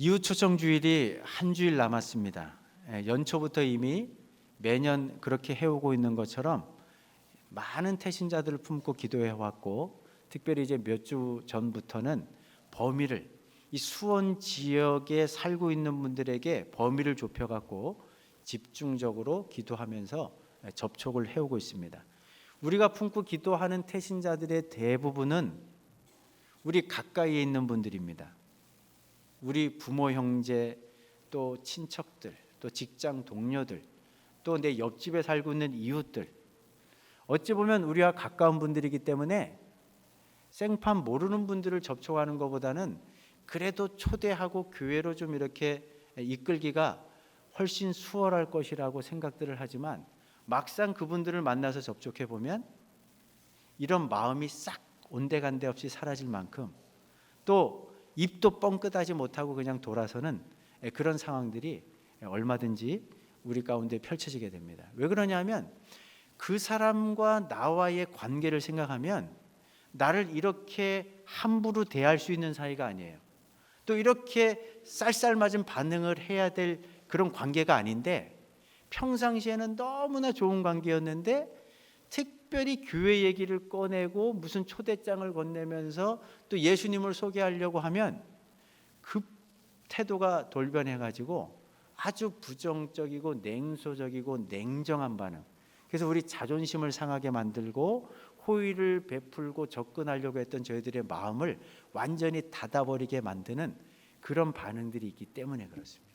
이웃 초청 주일이 한 주일 남았습니다. 연초부터 이미 매년 그렇게 해오고 있는 것처럼 많은 태신자들을 품고 기도해 왔고, 특별히 이제 몇 주 전부터는 범위를, 이 수원 지역에 살고 있는 분들에게 범위를 좁혀갖고 집중적으로 기도하면서 접촉을 해오고 있습니다. 우리가 품고 기도하는 태신자들의 대부분은 우리 가까이에 있는 분들입니다. 우리 부모, 형제, 또 친척들, 또 직장 동료들, 또 내 옆집에 살고 있는 이웃들, 어찌 보면 우리와 가까운 분들이기 때문에 생판 모르는 분들을 접촉하는 것보다는 그래도 초대하고 교회로 좀 이렇게 이끌기가 훨씬 수월할 것이라고 생각들을 하지만, 막상 그분들을 만나서 접촉해 보면 이런 마음이 싹 온데간데 없이 사라질 만큼, 또 입도 뻥끗하지 못하고 그냥 돌아서는 그런 상황들이 얼마든지 우리 가운데 펼쳐지게 됩니다. 왜 그러냐면 그 사람과 나와의 관계를 생각하면 나를 이렇게 함부로 대할 수 있는 사이가 아니에요. 또 이렇게 쌀쌀맞은 반응을 해야 될 그런 관계가 아닌데, 평상시에는 너무나 좋은 관계였는데 특별히 교회 얘기를 꺼내고 무슨 초대장을 건네면서 또 예수님을 소개하려고 하면 그 태도가 돌변해가지고 아주 부정적이고 냉소적이고 냉정한 반응, 그래서 우리 자존심을 상하게 만들고 호의를 베풀고 접근하려고 했던 저희들의 마음을 완전히 닫아버리게 만드는 그런 반응들이 있기 때문에 그렇습니다.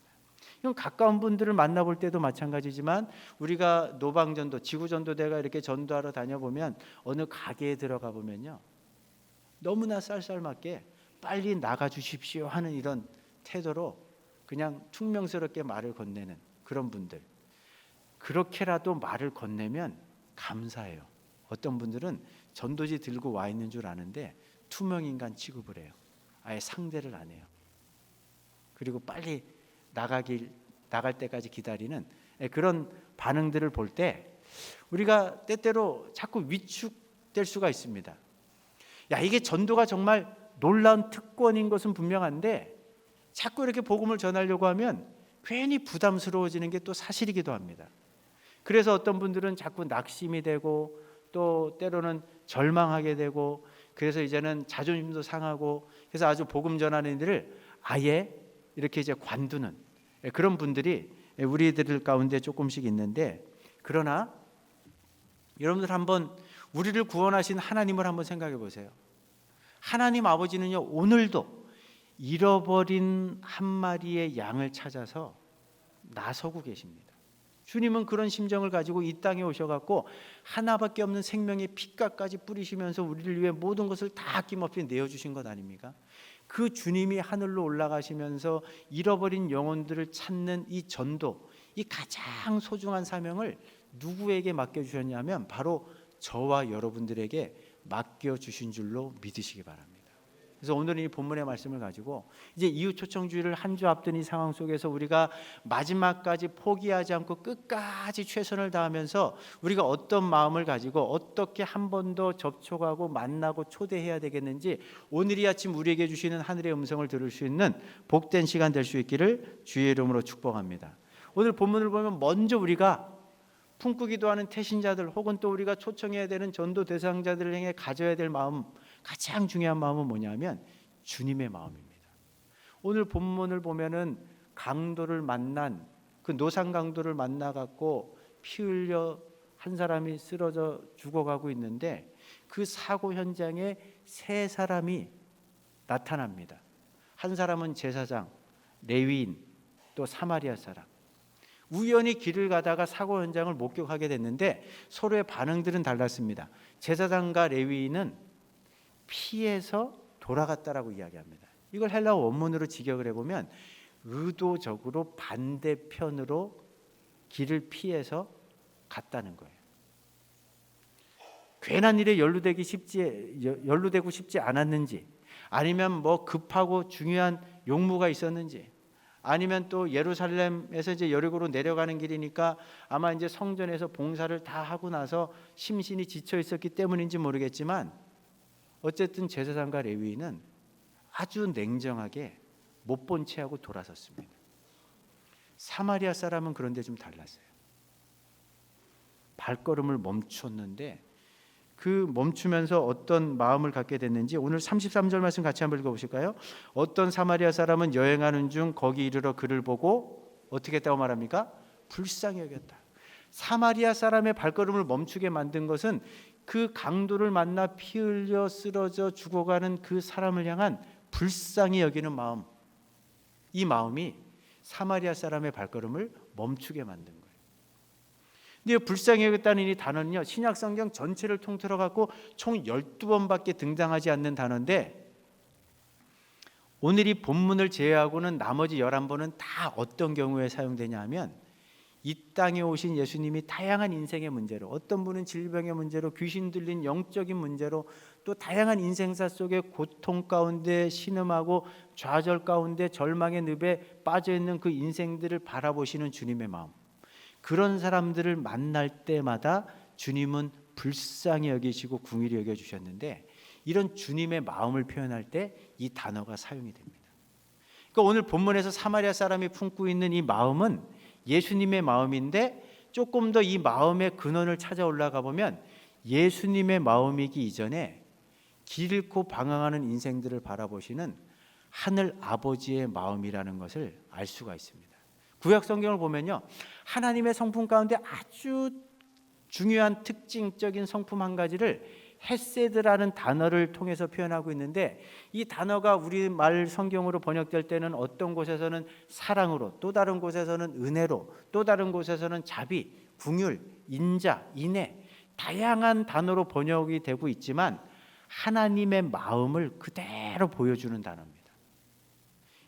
이건 가까운 분들을 만나볼 때도 마찬가지지만, 우리가 노방전도, 지구전도대가 이렇게 전도하러 다녀보면 어느 가게에 들어가 보면요, 너무나 쌀쌀맞게 빨리 나가 주십시오 하는 이런 태도로 그냥 퉁명스럽게 말을 건네는 그런 분들, 그렇게라도 말을 건네면 감사해요. 어떤 분들은 전도지 들고 와 있는 줄 아는데 투명인간 취급을 해요. 아예 상대를 안 해요. 그리고 빨리 나갈 때까지 기다리는 그런 반응들을 볼 때 우리가 때때로 자꾸 위축될 수가 있습니다. 야, 이게 전도가 정말 놀라운 특권인 것은 분명한데 자꾸 이렇게 복음을 전하려고 하면 괜히 부담스러워지는 게 또 사실이기도 합니다. 그래서 어떤 분들은 자꾸 낙심이 되고 또 때로는 절망하게 되고, 그래서 이제는 자존심도 상하고, 그래서 아주 복음 전하는 일을 아예 이렇게 이제 관두는 그런 분들이 우리들 가운데 조금씩 있는데, 그러나 여러분들 한번 우리를 구원하신 하나님을 한번 생각해 보세요. 하나님 아버지는요, 오늘도 잃어버린 한 마리의 양을 찾아서 나서고 계십니다. 주님은 그런 심정을 가지고 이 땅에 오셔갖고 하나밖에 없는 생명의 피값까지 뿌리시면서 우리를 위해 모든 것을 다 아낌없이 내어주신 것 아닙니까? 그 주님이 하늘로 올라가시면서 잃어버린 영혼들을 찾는 이 전도, 이 가장 소중한 사명을 누구에게 맡겨주셨냐면 바로 저와 여러분들에게 맡겨주신 줄로 믿으시기 바랍니다. 그래서 오늘은 이 본문의 말씀을 가지고 이제 이웃 초청주의를 한 주 앞둔 이 상황 속에서 우리가 마지막까지 포기하지 않고 끝까지 최선을 다하면서 우리가 어떤 마음을 가지고 어떻게 한 번 더 접촉하고 만나고 초대해야 되겠는지, 오늘 이 아침 우리에게 주시는 하늘의 음성을 들을 수 있는 복된 시간 될 수 있기를 주의 이름으로 축복합니다. 오늘 본문을 보면 먼저 우리가 품고 기도하는 태신자들 혹은 또 우리가 초청해야 되는 전도 대상자들을 향해 가져야 될 마음, 가장 중요한 마음은 뭐냐면 주님의 마음입니다. 오늘 본문을 보면은 강도를 만난 그 노상 강도를 만나갖고 피 흘려 한 사람이 쓰러져 죽어가고 있는데, 그 사고 현장에 세 사람이 나타납니다. 한 사람은 제사장, 레위인, 또 사마리아 사람. 우연히 길을 가다가 사고 현장을 목격하게 됐는데 서로의 반응들은 달랐습니다. 제사장과 레위인은 피해서 돌아갔다라고 이야기합니다. 이걸 헬라어 원문으로 직역을 해보면 의도적으로 반대편으로 길을 피해서 갔다는 거예요. 괜한 일에 연루되고 싶지 않았는지, 아니면 뭐 급하고 중요한 용무가 있었는지, 아니면 또 예루살렘에서 이제 여리고로 내려가는 길이니까 아마 이제 성전에서 봉사를 다 하고 나서 심신이 지쳐 있었기 때문인지 모르겠지만, 어쨌든 제사장과 레위인은 아주 냉정하게 못 본 채 하고 돌아섰습니다. 사마리아 사람은 그런데 좀 달랐어요. 발걸음을 멈췄는데 그 멈추면서 어떤 마음을 갖게 됐는지 오늘 33절 말씀 같이 한번 읽어보실까요? 어떤 사마리아 사람은 여행하는 중 거기 이르러 그를 보고 어떻게 했다고 말합니까? 불쌍히 여겼다. 사마리아 사람의 발걸음을 멈추게 만든 것은 그 강도를 만나 피 흘려 쓰러져 죽어가는 그 사람을 향한 불쌍히 여기는 마음, 이 마음이 사마리아 사람의 발걸음을 멈추게 만든 거예요. 근데 불쌍히 여겼다는 이 단어는요, 신약 성경 전체를 통틀어 갖고 총 12번밖에 등장하지 않는 단어인데 오늘 이 본문을 제외하고는 나머지 11번은 다 어떤 경우에 사용되냐 하면 이 땅에 오신 예수님이 다양한 인생의 문제로, 어떤 분은 질병의 문제로, 귀신 들린 영적인 문제로, 또 다양한 인생사 속에 고통 가운데 신음하고 좌절 가운데 절망의 늪에 빠져있는 그 인생들을 바라보시는 주님의 마음, 그런 사람들을 만날 때마다 주님은 불쌍히 여기시고 궁일이 여겨주셨는데 이런 주님의 마음을 표현할 때 이 단어가 사용이 됩니다. 그러니까 오늘 본문에서 사마리아 사람이 품고 있는 이 마음은 예수님의 마음인데 조금 더 이 마음의 근원을 찾아 올라가 보면 예수님의 마음이기 이전에 길 잃고 방황하는 인생들을 바라보시는 하늘 아버지의 마음이라는 것을 알 수가 있습니다. 구약 성경을 보면요, 하나님의 성품 가운데 아주 중요한 특징적인 성품 한 가지를 헤세드라는 단어를 통해서 표현하고 있는데 이 단어가 우리말 성경으로 번역될 때는 어떤 곳에서는 사랑으로, 또 다른 곳에서는 은혜로, 또 다른 곳에서는 자비, 긍휼, 인자, 인애, 다양한 단어로 번역이 되고 있지만 하나님의 마음을 그대로 보여주는 단어입니다.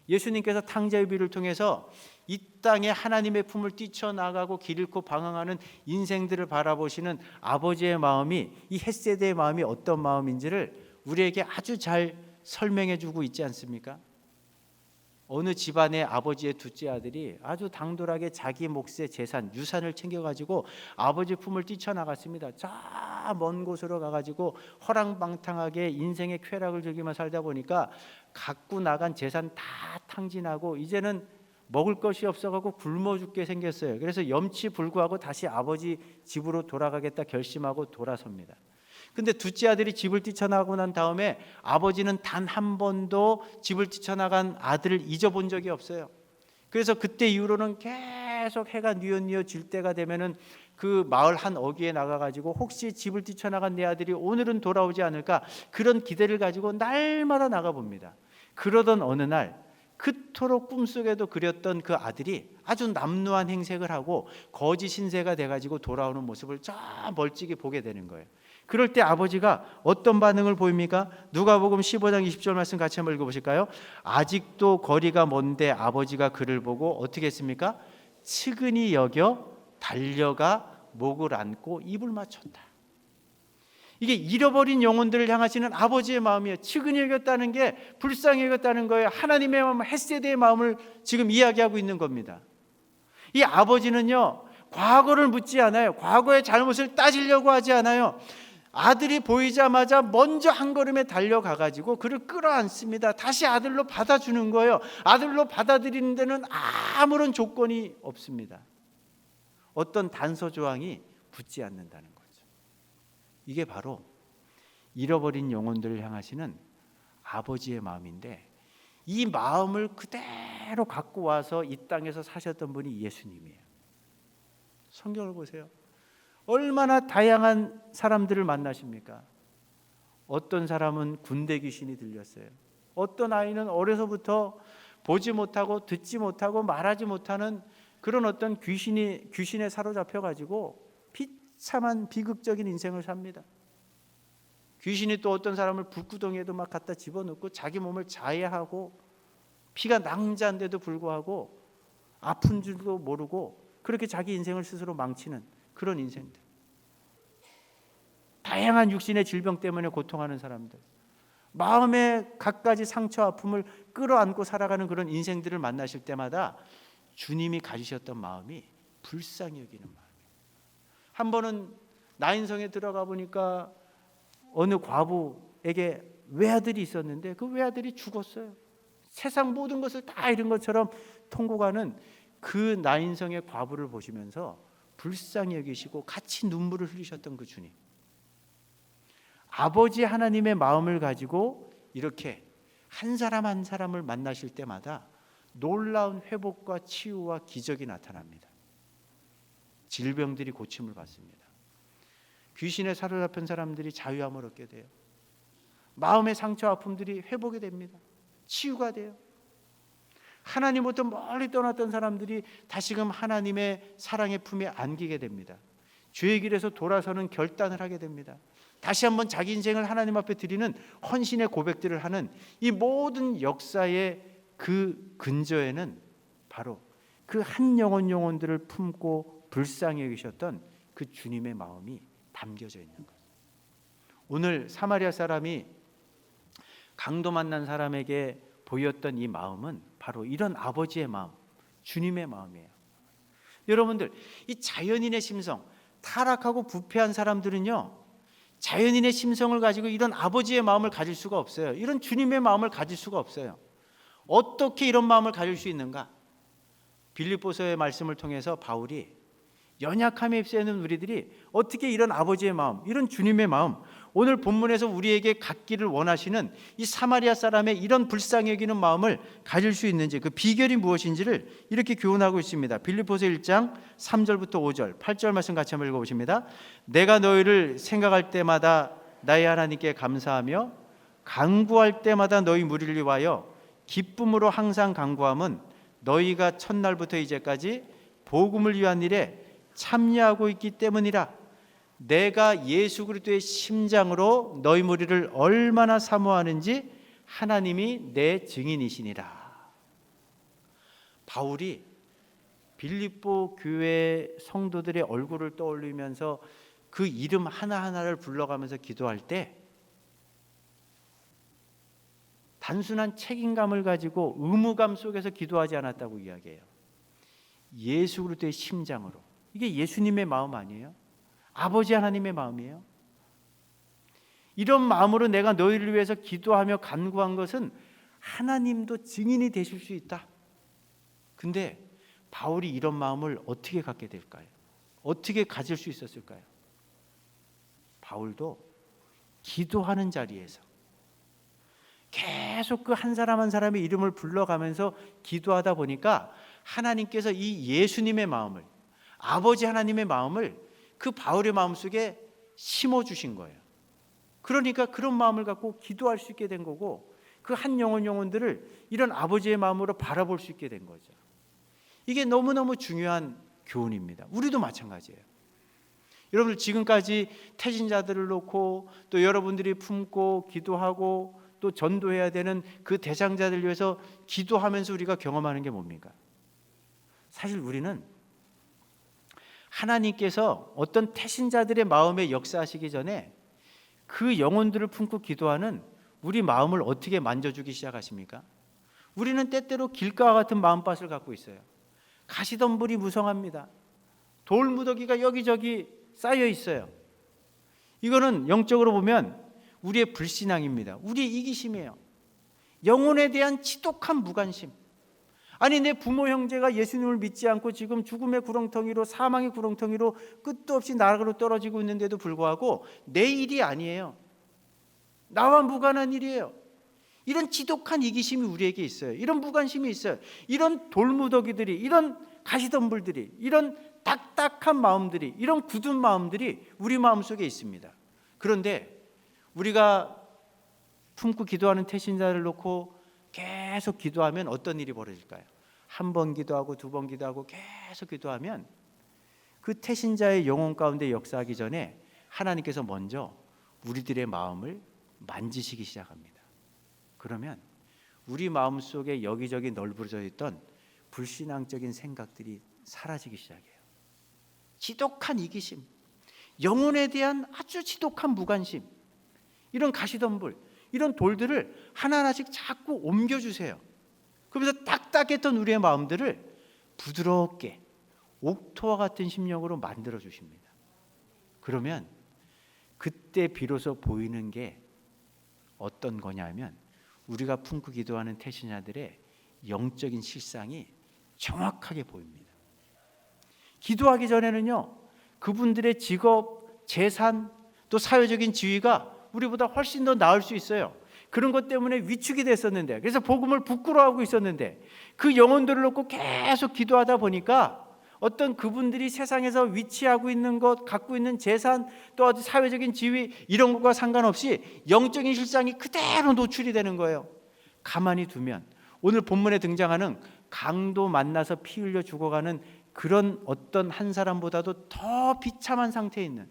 예수님께서 탕자의 비유를 통해서 이 땅에 하나님의 품을 뛰쳐나가고 길 잃고 방황하는 인생들을 바라보시는 아버지의 마음이, 이 헷세대의 마음이 어떤 마음인지를 우리에게 아주 잘 설명해 주고 있지 않습니까? 어느 집안의 아버지의 둘째 아들이 아주 당돌하게 자기 몫의 재산, 유산을 챙겨가지고 아버지 품을 뛰쳐나갔습니다. 저 먼 곳으로 가가지고 허랑방탕하게 인생의 쾌락을 즐기며 살다 보니까 갖고 나간 재산 다 탕진하고 이제는 먹을 것이 없어가고 굶어 죽게 생겼어요. 그래서 염치불구하고 다시 아버지 집으로 돌아가겠다 결심하고 돌아섭니다. 근데 둘째 아들이 집을 뛰쳐나가고 난 다음에 아버지는 단 한 번도 집을 뛰쳐나간 아들을 잊어본 적이 없어요. 그래서 그때 이후로는 계속 해가 뉘엿뉘엿 질 때가 되면은 그 마을 한 어귀에 나가가지고 혹시 집을 뛰쳐나간 내 아들이 오늘은 돌아오지 않을까, 그런 기대를 가지고 날마다 나가봅니다. 그러던 어느 날 그토록 꿈속에도 그렸던 그 아들이 아주 남루한 행색을 하고 거지 신세가 돼가지고 돌아오는 모습을 저 멀찍이 보게 되는 거예요. 그럴 때 아버지가 어떤 반응을 보입니까? 누가복음 15장 20절 말씀 같이 한번 읽어보실까요? 아직도 거리가 먼데 아버지가 그를 보고 어떻게 했습니까? 측은히 여겨 달려가 목을 안고 입을 맞췄다. 이게 잃어버린 영혼들을 향하시는 아버지의 마음이에요. 측은히 여겼다는 게 불쌍히 여겼다는 거예요. 하나님의 마음, 헷세대의 마음을 지금 이야기하고 있는 겁니다. 이 아버지는요, 과거를 묻지 않아요. 과거의 잘못을 따지려고 하지 않아요. 아들이 보이자마자 먼저 한 걸음에 달려가가지고 그를 끌어안습니다. 다시 아들로 받아주는 거예요. 아들로 받아들이는 데는 아무런 조건이 없습니다. 어떤 단서 조항이 붙지 않는다는 거죠. 이게 바로 잃어버린 영혼들을 향하시는 아버지의 마음인데 이 마음을 그대로 갖고 와서 이 땅에서 사셨던 분이 예수님이에요. 성경을 보세요. 얼마나 다양한 사람들을 만나십니까? 어떤 사람은 군대 귀신이 들렸어요. 어떤 아이는 어려서부터 보지 못하고 듣지 못하고 말하지 못하는 그런 어떤 귀신에 사로잡혀 가지고 비참한 비극적인 인생을 삽니다. 귀신이 또 어떤 사람을 불구덩이에도 막 갖다 집어넣고 자기 몸을 자해하고 피가 낭자한데도 불구하고 아픈 줄도 모르고 그렇게 자기 인생을 스스로 망치는 그런 인생들. 다양한 육신의 질병 때문에 고통하는 사람들, 마음의 갖가지 상처 아픔을 끌어안고 살아가는 그런 인생들을 만나실 때마다 주님이 가지셨던 마음이 불쌍히 여기는 마음이에요. 한 번은 나인성에 들어가 보니까 어느 과부에게 외아들이 있었는데 그 외아들이 죽었어요. 세상 모든 것을 다 잃은 것처럼 통곡하는 그 나인성의 과부를 보시면서 불쌍히 여기시고 같이 눈물을 흘리셨던 그 주님, 아버지 하나님의 마음을 가지고 이렇게 한 사람 한 사람을 만나실 때마다 놀라운 회복과 치유와 기적이 나타납니다. 질병들이 고침을 받습니다. 귀신에 사로잡힌 사람들이 자유함을 얻게 돼요. 마음의 상처 아픔들이 회복이 됩니다. 치유가 돼요. 하나님부터 멀리 떠났던 사람들이 다시금 하나님의 사랑의 품에 안기게 됩니다. 죄의 길에서 돌아서는 결단을 하게 됩니다. 다시 한번 자기 인생을 하나님 앞에 드리는 헌신의 고백들을 하는 이 모든 역사의 그 근저에는 바로 그 한 영혼들을 품고 불쌍히 여기셨던 그 주님의 마음이 담겨져 있는 것. 오늘 사마리아 사람이 강도 만난 사람에게 보였던 이 마음은 바로 이런 아버지의 마음, 주님의 마음이에요. 여러분들, 이 자연인의 심성, 타락하고 부패한 사람들은요, 자연인의 심성을 가지고 이런 아버지의 마음을 가질 수가 없어요. 이런 주님의 마음을 가질 수가 없어요. 어떻게 이런 마음을 가질 수 있는가? 빌립보서의 말씀을 통해서 바울이 연약함에 휩싸이는 우리들이 어떻게 이런 아버지의 마음, 이런 주님의 마음, 오늘 본문에서 우리에게 갖기를 원하시는 이 사마리아 사람의 이런 불쌍히 여기는 마음을 가질 수 있는지, 그 비결이 무엇인지를 이렇게 교훈하고 있습니다. 빌립보서 1장 3절부터 5절, 8절 말씀 같이 한번 읽어보십니다. 내가 너희를 생각할 때마다 나의 하나님께 감사하며 간구할 때마다 너희 무리를 위하여 기쁨으로 항상 간구함은 너희가 첫날부터 이제까지 복음을 위한 일에 참여하고 있기 때문이라. 내가 예수 그리스도의 심장으로 너희 무리를 얼마나 사모하는지 하나님이 내 증인이시니라. 바울이 빌립보 교회 성도들의 얼굴을 떠올리면서 그 이름 하나하나를 불러가면서 기도할 때 단순한 책임감을 가지고 의무감 속에서 기도하지 않았다고 이야기해요. 예수 그리스도의 심장으로. 이게 예수님의 마음 아니에요? 아버지 하나님의 마음이에요. 이런 마음으로 내가 너희를 위해서 기도하며 간구한 것은 하나님도 증인이 되실 수 있다. 근데 바울이 이런 마음을 어떻게 갖게 될까요? 어떻게 가질 수 있었을까요? 바울도 기도하는 자리에서 계속 그 한 사람 한 사람의 이름을 불러가면서 기도하다 보니까 하나님께서 이 예수님의 마음을, 아버지 하나님의 마음을 그 바울의 마음속에 심어주신 거예요. 그러니까 그런 마음을 갖고 기도할 수 있게 된 거고, 그 한 영혼들을 이런 아버지의 마음으로 바라볼 수 있게 된 거죠. 이게 너무너무 중요한 교훈입니다. 우리도 마찬가지예요. 여러분들, 지금까지 태신자들을 놓고 또 여러분들이 품고 기도하고 또 전도해야 되는 그 대상자들 위해서 기도하면서 우리가 경험하는 게 뭡니까? 사실 우리는 하나님께서 어떤 태신자들의 마음에 역사하시기 전에 그 영혼들을 품고 기도하는 우리 마음을 어떻게 만져주기 시작하십니까? 우리는 때때로 길가와 같은 마음밭을 갖고 있어요. 가시덤불이 무성합니다. 돌무더기가 여기저기 쌓여 있어요. 이거는 영적으로 보면 우리의 불신앙입니다. 우리의 이기심이에요. 영혼에 대한 지독한 무관심. 아니, 내 부모 형제가 예수님을 믿지 않고 지금 죽음의 구렁텅이로, 사망의 구렁텅이로 끝도 없이 나락으로 떨어지고 있는데도 불구하고 내 일이 아니에요. 나와 무관한 일이에요. 이런 지독한 이기심이 우리에게 있어요. 이런 무관심이 있어요. 이런 돌무더기들이, 이런 가시덤불들이, 이런 딱딱한 마음들이, 이런 굳은 마음들이 우리 마음속에 있습니다. 그런데 우리가 품고 기도하는 태신자를 놓고 계속 기도하면 어떤 일이 벌어질까요? 한 번 기도하고 두 번 기도하고 계속 기도하면 그 태신자의 영혼 가운데 역사하기 전에 하나님께서 먼저 우리들의 마음을 만지시기 시작합니다. 그러면 우리 마음속에 여기저기 널브러져 있던 불신앙적인 생각들이 사라지기 시작해요. 지독한 이기심, 영혼에 대한 아주 지독한 무관심, 이런 가시덤불, 이런 돌들을 하나하나씩 자꾸 옮겨주세요. 그러면서 딱딱했던 우리의 마음들을 부드럽게 옥토와 같은 심령으로 만들어 주십니다. 그러면 그때 비로소 보이는 게 어떤 거냐면 우리가 품고 기도하는 태신자들의 영적인 실상이 정확하게 보입니다. 기도하기 전에는요, 그분들의 직업, 재산, 또 사회적인 지위가 우리보다 훨씬 더 나을 수 있어요. 그런 것 때문에 위축이 됐었는데, 그래서 복음을 부끄러워하고 있었는데, 그 영혼들을 놓고 계속 기도하다 보니까 어떤 그분들이 세상에서 위치하고 있는 것, 갖고 있는 재산, 또 어디 사회적인 지위 이런 것과 상관없이 영적인 실상이 그대로 노출이 되는 거예요. 가만히 두면 오늘 본문에 등장하는 강도 만나서 피 흘려 죽어가는 그런 어떤 한 사람보다도 더 비참한 상태에 있는,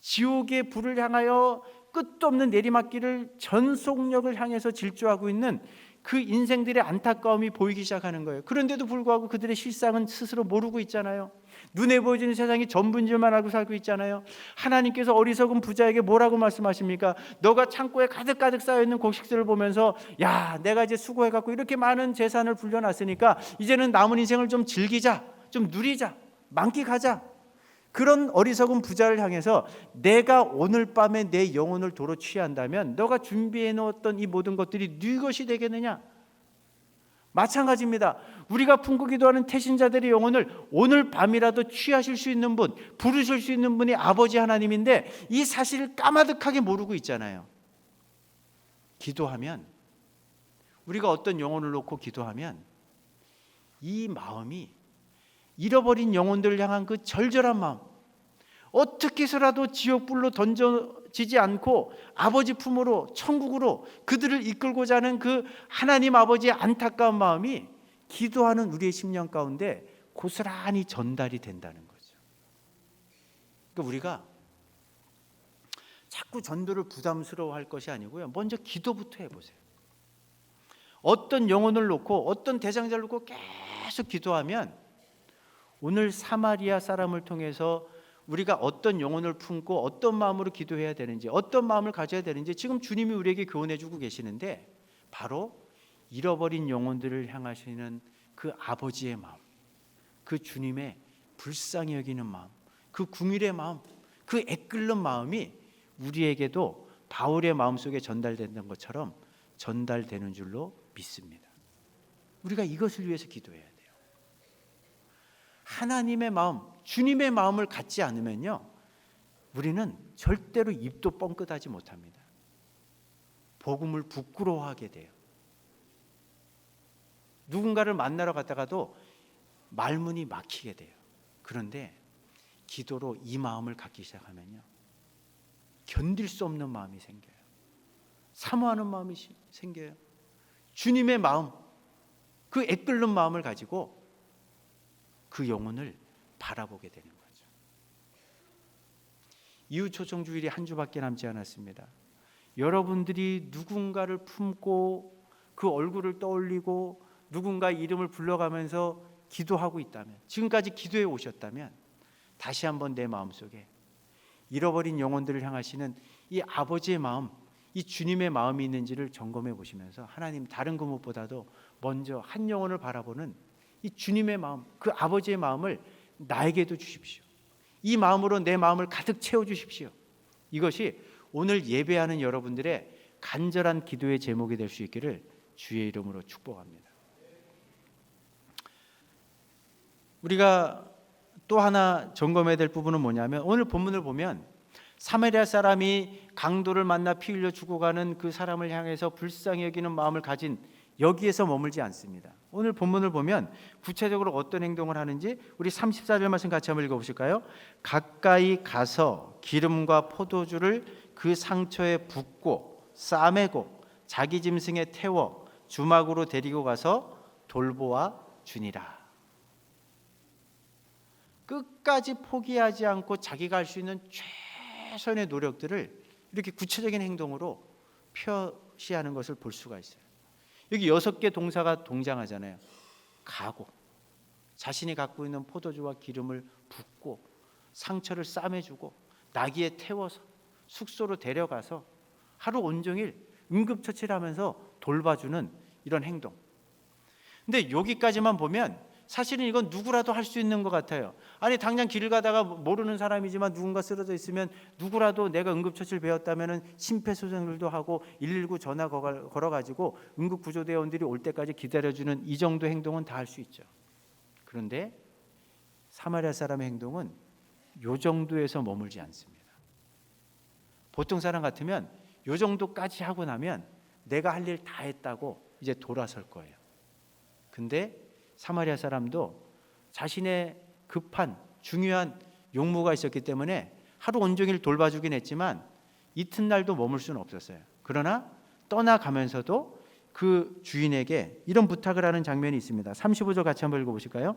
지옥의 불을 향하여 끝도 없는 내리막길을 전속력을 향해서 질주하고 있는 그 인생들의 안타까움이 보이기 시작하는 거예요. 그런데도 불구하고 그들의 실상은 스스로 모르고 있잖아요. 눈에 보여지는 세상이 전부인 줄만 알고 살고 있잖아요. 하나님께서 어리석은 부자에게 뭐라고 말씀하십니까? 너가 창고에 가득가득 쌓여있는 곡식들을 보면서, 야, 내가 이제 수고해갖고 이렇게 많은 재산을 불려놨으니까 이제는 남은 인생을 좀 즐기자, 좀 누리자, 만끽하자. 그런 어리석은 부자를 향해서 내가 오늘 밤에 내 영혼을 도로 취한다면 너가 준비해 놓았던 이 모든 것들이 네 것이 되겠느냐? 마찬가지입니다. 우리가 품고 기도하는 태신자들의 영혼을 오늘 밤이라도 취하실 수 있는 분, 부르실 수 있는 분이 아버지 하나님인데 이 사실을 까마득하게 모르고 있잖아요. 기도하면, 우리가 어떤 영혼을 놓고 기도하면 이 마음이 잃어버린 영혼들을 향한 그 절절한 마음, 어떻게 해서라도 지옥불로 던져지지 않고 아버지 품으로, 천국으로 그들을 이끌고자 하는 그 하나님 아버지의 안타까운 마음이 기도하는 우리의 심령 가운데 고스란히 전달이 된다는 거죠. 그러니까 우리가 자꾸 전도를 부담스러워할 것이 아니고요, 먼저 기도부터 해보세요. 어떤 영혼을 놓고 어떤 대상자를 놓고 계속 기도하면 오늘 사마리아 사람을 통해서 우리가 어떤 영혼을 품고 어떤 마음으로 기도해야 되는지, 어떤 마음을 가져야 되는지 지금 주님이 우리에게 교훈해 주고 계시는데, 바로 잃어버린 영혼들을 향하시는 그 아버지의 마음, 그 주님의 불쌍히 여기는 마음, 그 궁일의 마음, 그 애끓는 마음이 우리에게도 바울의 마음속에 전달된다는 것처럼 전달되는 줄로 믿습니다. 우리가 이것을 위해서 기도해야 돼요. 하나님의 마음, 주님의 마음을 갖지 않으면요, 우리는 절대로 입도 뻥끗하지 못합니다. 복음을 부끄러워하게 돼요. 누군가를 만나러 갔다가도 말문이 막히게 돼요. 그런데 기도로 이 마음을 갖기 시작하면요, 견딜 수 없는 마음이 생겨요. 사모하는 마음이 생겨요. 주님의 마음, 그 애끓는 마음을 가지고 그 영혼을 바라보게 되는 거죠. 이웃초청주일이 한 주밖에 남지 않았습니다. 여러분들이 누군가를 품고 그 얼굴을 떠올리고 누군가 이름을 불러가면서 기도하고 있다면, 지금까지 기도해 오셨다면, 다시 한번 내 마음속에 잃어버린 영혼들을 향하시는 이 아버지의 마음, 이 주님의 마음이 있는지를 점검해 보시면서 하나님, 다른 그 무엇보다도 먼저 한 영혼을 바라보는 이 주님의 마음, 그 아버지의 마음을 나에게도 주십시오. 이 마음으로 내 마음을 가득 채워주십시오. 이것이 오늘 예배하는 여러분들의 간절한 기도의 제목이 될 수 있기를 주의 이름으로 축복합니다. 우리가 또 하나 점검해야 될 부분은 뭐냐면, 오늘 본문을 보면 사마리아 사람이 강도를 만나 피 흘려 죽어가는 그 사람을 향해서 불쌍히 여기는 마음을 가진, 여기에서 머물지 않습니다. 오늘 본문을 보면 구체적으로 어떤 행동을 하는지 우리 34절 말씀 같이 한번 읽어보실까요? 가까이 가서 기름과 포도주를 그 상처에 붓고 싸매고 자기 짐승에 태워 주막으로 데리고 가서 돌보아 주니라. 끝까지 포기하지 않고 자기가 할 수 있는 최선의 노력들을 이렇게 구체적인 행동으로 표시하는 것을 볼 수가 있어요. 여기 6개 동사가 동장하잖아요. 가고, 자신이 갖고 있는 포도주와 기름을 붓고, 상처를 싸매주고, 나귀에 태워서 숙소로 데려가서 하루 온종일 응급처치를 하면서 돌봐주는 이런 행동. 근데 여기까지만 보면 사실은 이건 누구라도 할 수 있는 것 같아요. 아니 당장 길 가다가 모르는 사람이지만 누군가 쓰러져 있으면 누구라도 내가 응급처치를 배웠다면 심폐소생술도 하고 119 전화 걸어가지고 응급구조대원들이 올 때까지 기다려주는 이 정도 행동은 다 할 수 있죠. 그런데 사마리아 사람의 행동은 요 정도에서 머물지 않습니다. 보통 사람 같으면 요 정도까지 하고 나면 내가 할 일 다 했다고 이제 돌아설 거예요. 근데 사마리아 사람도 자신의 급한 중요한 용무가 있었기 때문에 하루 온종일 돌봐주긴 했지만 이튿날도 머물 수는 없었어요. 그러나 떠나가면서도 그 주인에게 이런 부탁을 하는 장면이 있습니다. 35절 같이 한번 읽어보실까요?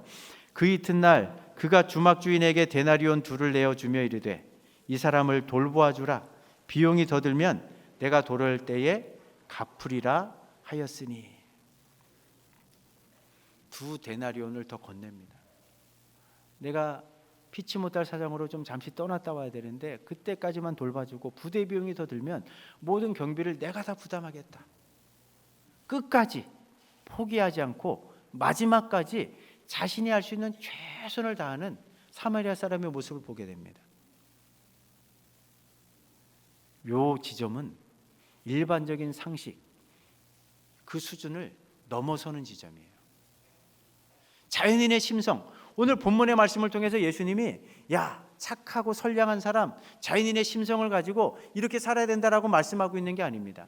그 이튿날 그가 주막 주인에게 데나리온 2를 내어주며 이르되 이 사람을 돌보아 주라. 비용이 더 들면 내가 돌아올 때에 갚으리라 하였으니. 2 데나리온을 더 건넵니다. 내가 피치 못할 사정으로 좀 잠시 떠났다 와야 되는데 그때까지만 돌봐주고 부대 비용이 더 들면 모든 경비를 내가 다 부담하겠다. 끝까지 포기하지 않고 마지막까지 자신이 할 수 있는 최선을 다하는 사마리아 사람의 모습을 보게 됩니다. 요 지점은 일반적인 상식 그 수준을 넘어서는 지점이에요. 자연인의 심성, 오늘 본문의 말씀을 통해서 예수님이 야 착하고 선량한 사람, 자연인의 심성을 가지고 이렇게 살아야 된다라고 말씀하고 있는 게 아닙니다.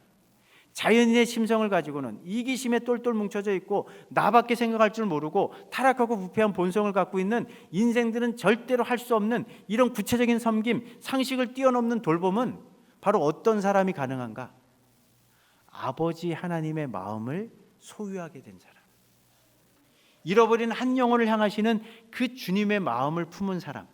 자연인의 심성을 가지고는 이기심에 똘똘 뭉쳐져 있고 나밖에 생각할 줄 모르고 타락하고 부패한 본성을 갖고 있는 인생들은 절대로 할 수 없는 이런 구체적인 섬김, 상식을 뛰어넘는 돌봄은 바로 어떤 사람이 가능한가? 아버지 하나님의 마음을 소유하게 된 사람, 잃어버린 한 영혼을 향하시는 그 주님의 마음을 품은 사람,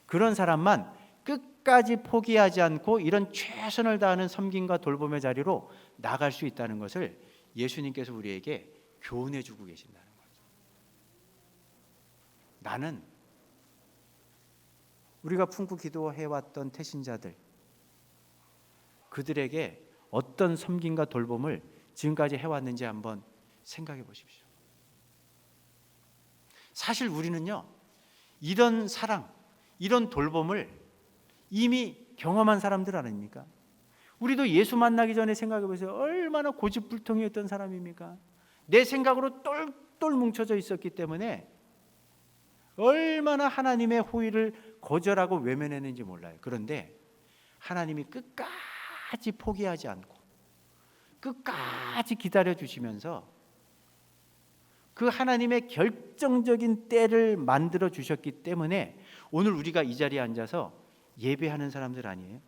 그런 사람만 끝까지 포기하지 않고 이런 최선을 다하는 섬김과 돌봄의 자리로 나갈 수 있다는 것을 예수님께서 우리에게 교훈해 주고 계신다는 거죠. 나는 우리가 품고 기도해왔던 태신자들, 그들에게 어떤 섬김과 돌봄을 지금까지 해왔는지 한번 생각해 보십시오. 사실 우리는요, 이런 사랑, 이런 돌봄을 이미 경험한 사람들 아닙니까? 우리도 예수 만나기 전에 생각해 보세요. 얼마나 고집불통이었던 사람입니까? 내 생각으로 똘똘 뭉쳐져 있었기 때문에 얼마나 하나님의 호의를 거절하고 외면했는지 몰라요. 그런데 하나님이 끝까지 포기하지 않고 끝까지 기다려 주시면서 그 하나님의 결정적인 때를 만들어 주셨기 때문에 오늘 우리가 이 자리에 앉아서 예배하는 사람들 아니에요?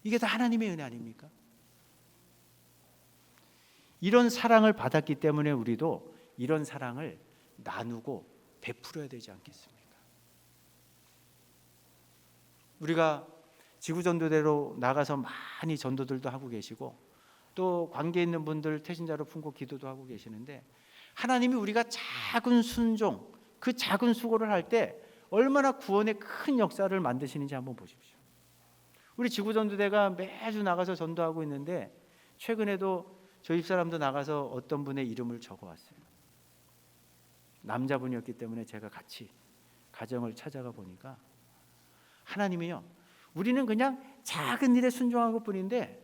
이게 다 하나님의 은혜 아닙니까? 이런 사랑을 받았기 때문에 우리도 이런 사랑을 나누고 베풀어야 되지 않겠습니까? 우리가 지구전도대로 나가서 많이 전도들도 하고 계시고 또 관계 있는 분들 태신자로 품고 기도도 하고 계시는데 하나님이 우리가 작은 순종, 그 작은 수고를 할 때 얼마나 구원의 큰 역사를 만드시는지 한번 보십시오. 우리 지구전도대가 매주 나가서 전도하고 있는데 최근에도 저희 집사람도 나가서 어떤 분의 이름을 적어왔어요. 남자분이었기 때문에 제가 같이 가정을 찾아가 보니까 하나님이요, 우리는 그냥 작은 일에 순종한 것뿐인데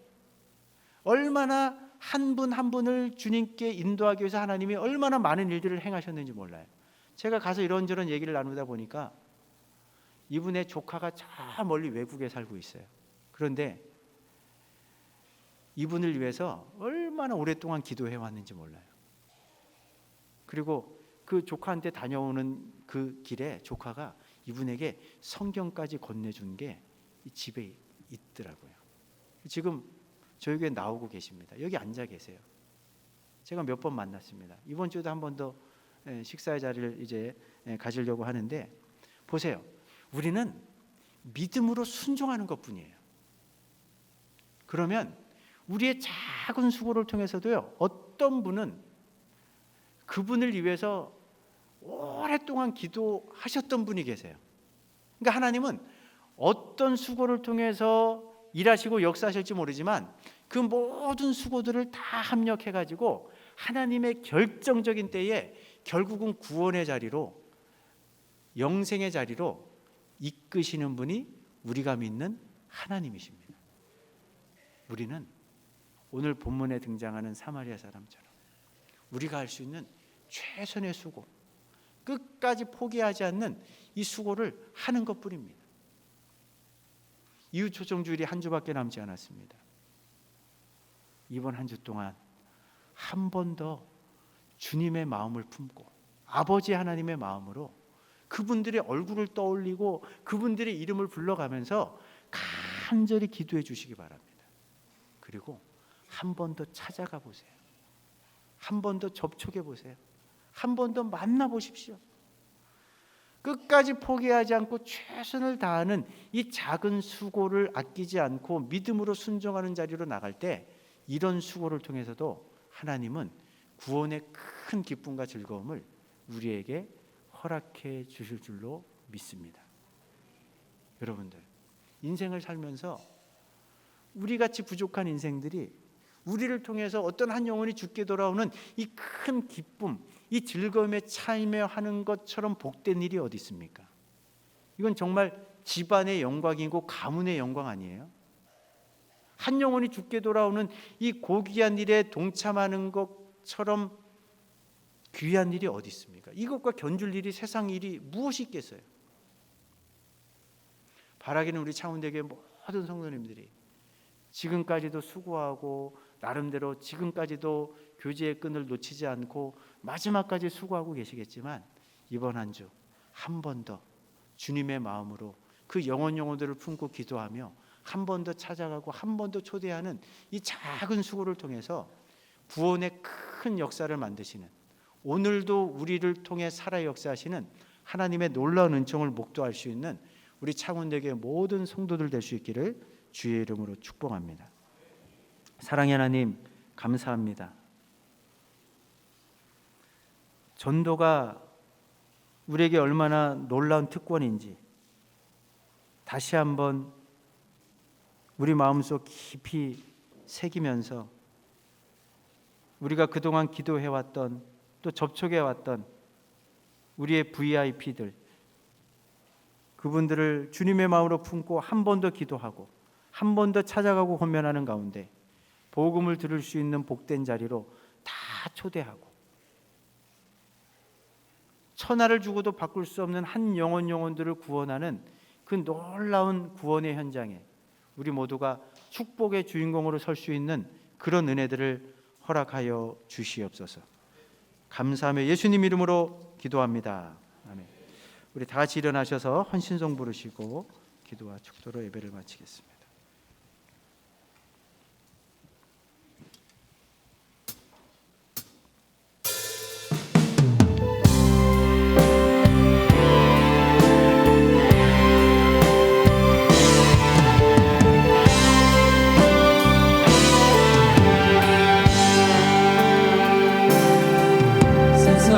얼마나 한 분 한 분을 주님께 인도하기 위해서 하나님이 얼마나 많은 일들을 행하셨는지 몰라요. 제가 가서 이런저런 얘기를 나누다 보니까 이분의 조카가 저 멀리 외국에 살고 있어요. 그런데 이분을 위해서 얼마나 오랫동안 기도해 왔는지 몰라요. 그리고 그 조카한테 다녀오는 그 길에 조카가 이분에게 성경까지 건네준 게 이 집에 있더라고요. 지금 저희 교회 나오고 계십니다. 여기 앉아 계세요. 제가 몇 번 만났습니다. 이번 주에도 한 번 더 식사의 자리를 이제 가지려고 하는데 보세요. 우리는 믿음으로 순종하는 것뿐이에요. 그러면 우리의 작은 수고를 통해서도요, 어떤 분은 그분을 위해서 오랫동안 기도하셨던 분이 계세요. 그러니까 하나님은 어떤 수고를 통해서 일하시고 역사하실지 모르지만 그 모든 수고들을 다 합력해 가지고 하나님의 결정적인 때에 결국은 구원의 자리로, 영생의 자리로 이끄시는 분이 우리가 믿는 하나님이십니다. 우리는 오늘 본문에 등장하는 사마리아 사람처럼 우리가 할 수 있는 최선의 수고, 끝까지 포기하지 않는 이 수고를 하는 것뿐입니다. 이웃 초청주일이 한 주밖에 남지 않았습니다. 이번 한 주 동안 한 번 더 주님의 마음을 품고 아버지 하나님의 마음으로 그분들의 얼굴을 떠올리고 그분들의 이름을 불러가면서 간절히 기도해 주시기 바랍니다. 그리고 한 번 더 찾아가 보세요. 한 번 더 접촉해 보세요. 한 번 더 만나 보십시오. 끝까지 포기하지 않고 최선을 다하는 이 작은 수고를 아끼지 않고 믿음으로 순종하는 자리로 나갈 때, 이런 수고를 통해서도 하나님은 구원의 큰 기쁨과 즐거움을 우리에게 허락해 주실 줄로 믿습니다. 여러분들, 인생을 살면서 우리같이 부족한 인생들이 우리를 통해서 어떤 한 영혼이 죽게 돌아오는 이 큰 기쁨, 이 즐거움에 참여하는 것처럼 복된 일이 어디 있습니까? 이건 정말 집안의 영광이고 가문의 영광 아니에요? 한 영혼이 죽게 돌아오는 이 고귀한 일에 동참하는 것처럼 귀한 일이 어디 있습니까? 이것과 견줄 일이, 세상 일이 무엇이 있겠어요? 바라기는 우리 창원대교의 모든 성도님들이 지금까지도 수고하고 나름대로 지금까지도 교제의 끈을 놓치지 않고 마지막까지 수고하고 계시겠지만, 이번 한 주 한 번 더 주님의 마음으로 그 영혼들을 품고 기도하며 한 번 더 찾아가고 한 번 더 초대하는 이 작은 수고를 통해서 구원의 큰 역사를 만드시는, 오늘도 우리를 통해 살아 역사하시는 하나님의 놀라운 은총을 목도할 수 있는 우리 창원대교의 모든 성도들 될 수 있기를 주의 이름으로 축복합니다. 사랑의 하나님, 감사합니다. 전도가 우리에게 얼마나 놀라운 특권인지 다시 한번 우리 마음속 깊이 새기면서, 우리가 그동안 기도해왔던, 또 접촉해왔던 우리의 VIP들, 그분들을 주님의 마음으로 품고 한 번 더 기도하고 한 번 더 찾아가고 헌면하는 가운데 복음을 들을 수 있는 복된 자리로 다 초대하고, 천하를 주고도 바꿀 수 없는 한 영혼들을 구원하는 그 놀라운 구원의 현장에 우리 모두가 축복의 주인공으로 설 수 있는 그런 은혜들을 허락하여 주시옵소서. 감사하며 예수님 이름으로 기도합니다. 아멘. 우리 다 같이 일어나셔서 헌신송 부르시고 기도와 축도로 예배를 마치겠습니다.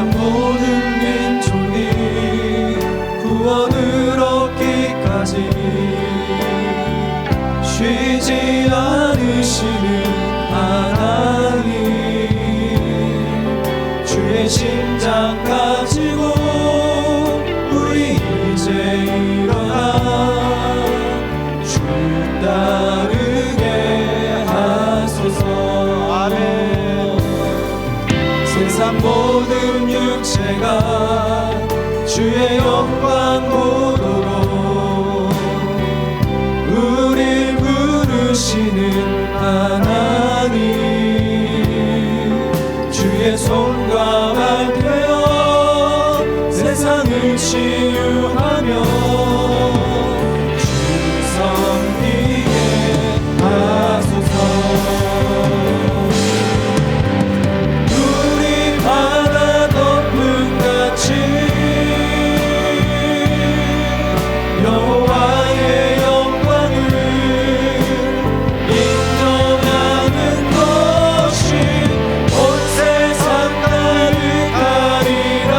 모든 민족이 구원을 얻기까지 쉬지 않으시는 하나님, 주의 심장 가지고 우리 이제 일어나 주 따르게 하소서. 아멘. 세상 모든 육체가 주의 영광 보도록 우릴 부르시는 하나님, 주의 손과 발 되어 세상을 치유하며 주 섬기게 하소서. 여호와의 영광을 인정하는 것이 온 세상 나를 가리라.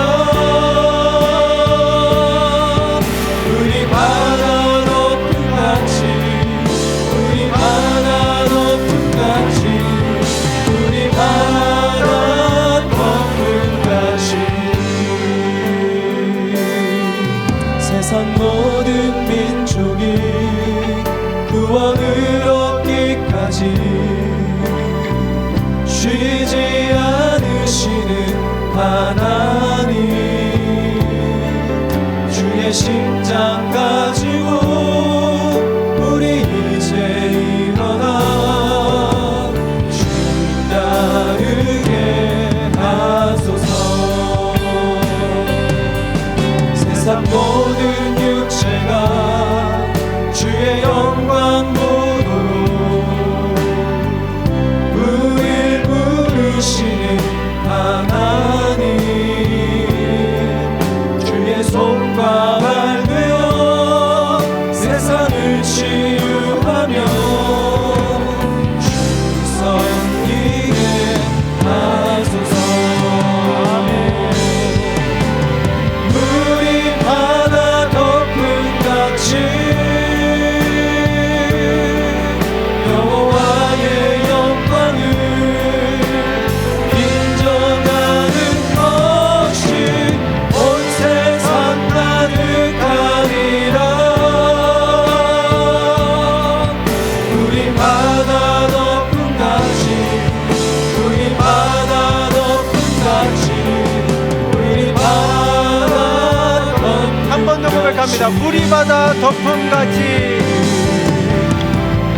우리 바다 덮음 같이 우리 바다 덮음 같이 우리 바다 덮음 한 번 더 고백합니다. 우리 바다 덮음 같이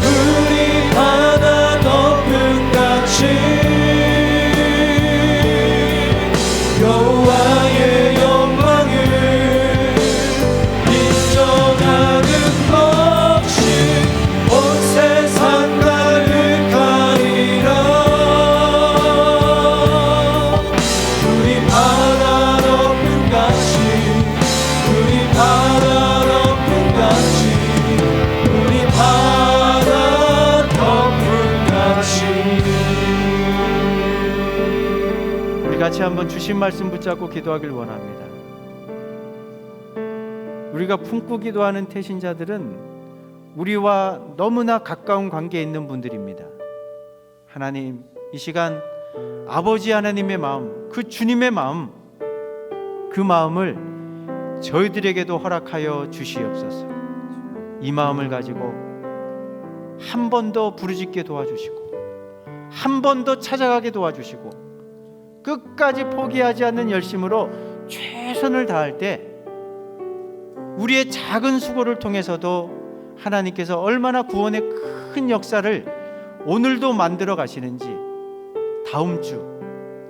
우리 바다 덮음 같이 여호와의 영광을 인정하는 것이 온 세상 가득하리라. 우리 바다 덮음 같이 우리 바다 덮음 같이 우리 바다 덮음 같이. 우리 같이 한번 주신 말씀 붙잡고 기도하길 원합니다. 우리가 품고 기도하는 태신자들은 우리와 너무나 가까운 관계에 있는 분들입니다. 하나님, 이 시간 아버지 하나님의 마음, 그 주님의 마음, 그 마음을 저희들에게도 허락하여 주시옵소서. 이 마음을 가지고 한 번 더 부르짖게 도와주시고 한 번 더 찾아가게 도와주시고 끝까지 포기하지 않는 열심으로 최선을 다할 때 우리의 작은 수고를 통해서도 하나님께서 얼마나 구원의 큰 역사를 오늘도 만들어 가시는지 다음 주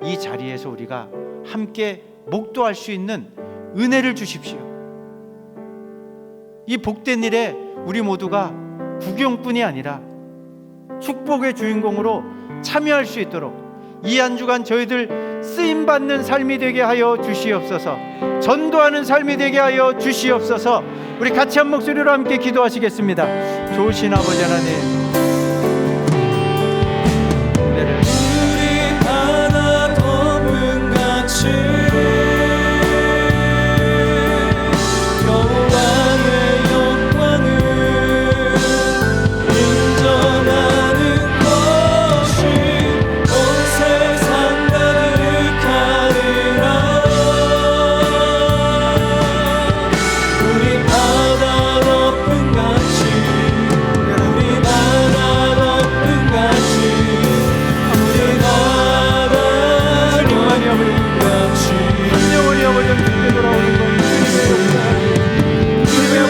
이 자리에서 우리가 함께 목도할 수 있는 은혜를 주십시오. 이 복된 일에 우리 모두가 구경뿐이 아니라 축복의 주인공으로 참여할 수 있도록 이 한 주간 저희들 쓰임받는 삶이 되게 하여 주시옵소서. 전도하는 삶이 되게 하여 주시옵소서. 우리 같이 한 목소리로 함께 기도하시겠습니다. 좋으신 아버지 하나님, 은혜를 우리 바다 덮음 같이 여호와의 영광을 인정하는 것이 온 세상 가득하리라. 우리 바다 덮음 같이 우리 바다 덮음 같이 우리 바다 덮음 같이 영원히 아버지 주께 돌아오는 것 주님의 역사,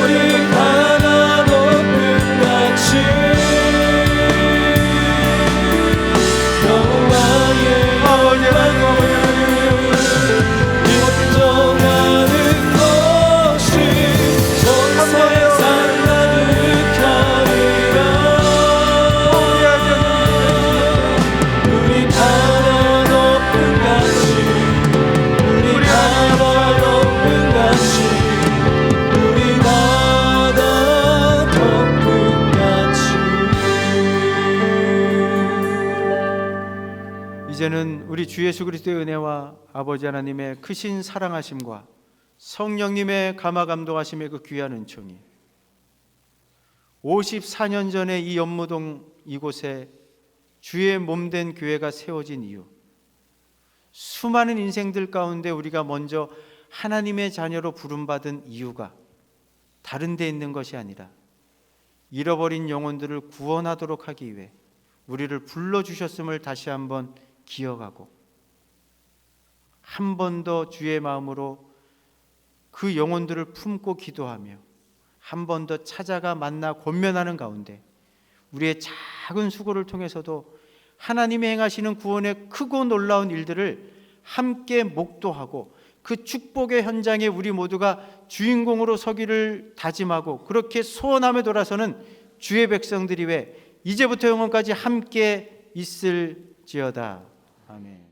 우리 바다 덮음 같이 여호와의 아버지 하나님, 아버지 인정하는 것이 온 세상 가득하리라. 우리 바다 덮음 같이 우리 바다 덮음 같이 우리 바다 덮음 같이. 이제는 우리 주 예수 그리스도의 은혜와 아버지 하나님의 크신 사랑하심과 성령님의 감화 감동하심의 그 귀한 은총이 54년 전에 이 연무동 이곳에 주의 몸된 교회가 세워진 이유, 수많은 인생들 가운데 우리가 먼저 하나님의 자녀로 부름받은 이유가 다른 데 있는 것이 아니라 잃어버린 영혼들을 구원하도록 하기 위해 우리를 불러주셨음을 다시 한번 기억하고 한 번 더 주의 마음으로 그 영혼들을 품고 기도하며 한 번 더 찾아가 만나 권면하는 가운데 우리의 작은 수고를 통해서도 하나님이 행하시는 구원의 크고 놀라운 일들을 함께 목도하고 그 축복의 현장에 우리 모두가 주인공으로 서기를 다짐하고 그렇게 소원하며 돌아서는 주의 백성들이 왜 이제부터 영원까지 함께 있을지어다. 아멘.